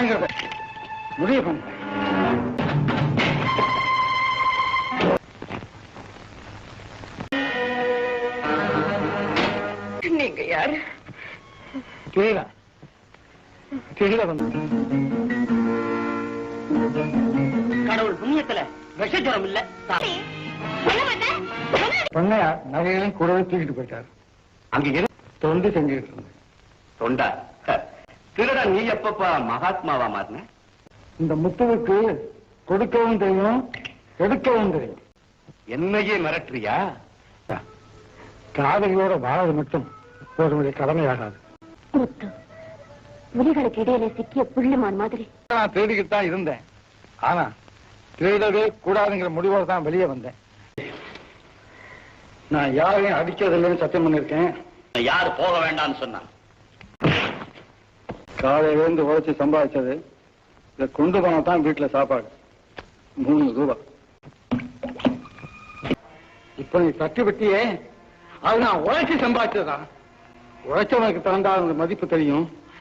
ஜாங்கிரதை. முடிவு பண்ண. நீங்க யாரு? கீழே கீழே வந்து கடவுள் புண்ணியத்துல விஷஜரம் இல்ல. பண்ணையார் நகைகளையும் கூடவே தூக்கிட்டு போயிட்டார். அங்க தொண்டு செஞ்சுக்கிட்டு இருந்தேன். தொண்டா? திருடா நீ எப்பப்பா மகாத்மாவா மாறின? இந்த முத்துவுக்கு கொடுக்கவும் தெரியும், எடுக்கவும் தெரியும். என்னையே மிரட்டுறியா? காதலியோட வாழது மட்டும் ஒருவருடைய கடமையாகாது. முத்து புலிகளுக்கு இடையில சிக்கிய புள்ளிமான் மாதிரி நான் தேடிக்கிட்டு தான் இருந்தேன். ஆனா தேடவே கூடாதுங்கிற முடிவோடு தான் வெளியே வந்தேன். நான் யாரையும் அடிக்கிறதில்லைன்னு சத்தியம் பண்ணிருக்கேன். யாரு போக வேண்டாம்னு சொன்னான்? காலையிலேருந்து உழைச்சி சம்பாதிச்சது இதை கொண்டு போனா தான் வீட்டுல சாப்பாடு. 3 ரூபாய். இப்ப நீ தட்டி விட்டியே, அது நான் உழைச்சி சம்பாதிச்சதா. உழைச்சவனுக்கு தகுந்த மதிப்பு தெரியும்.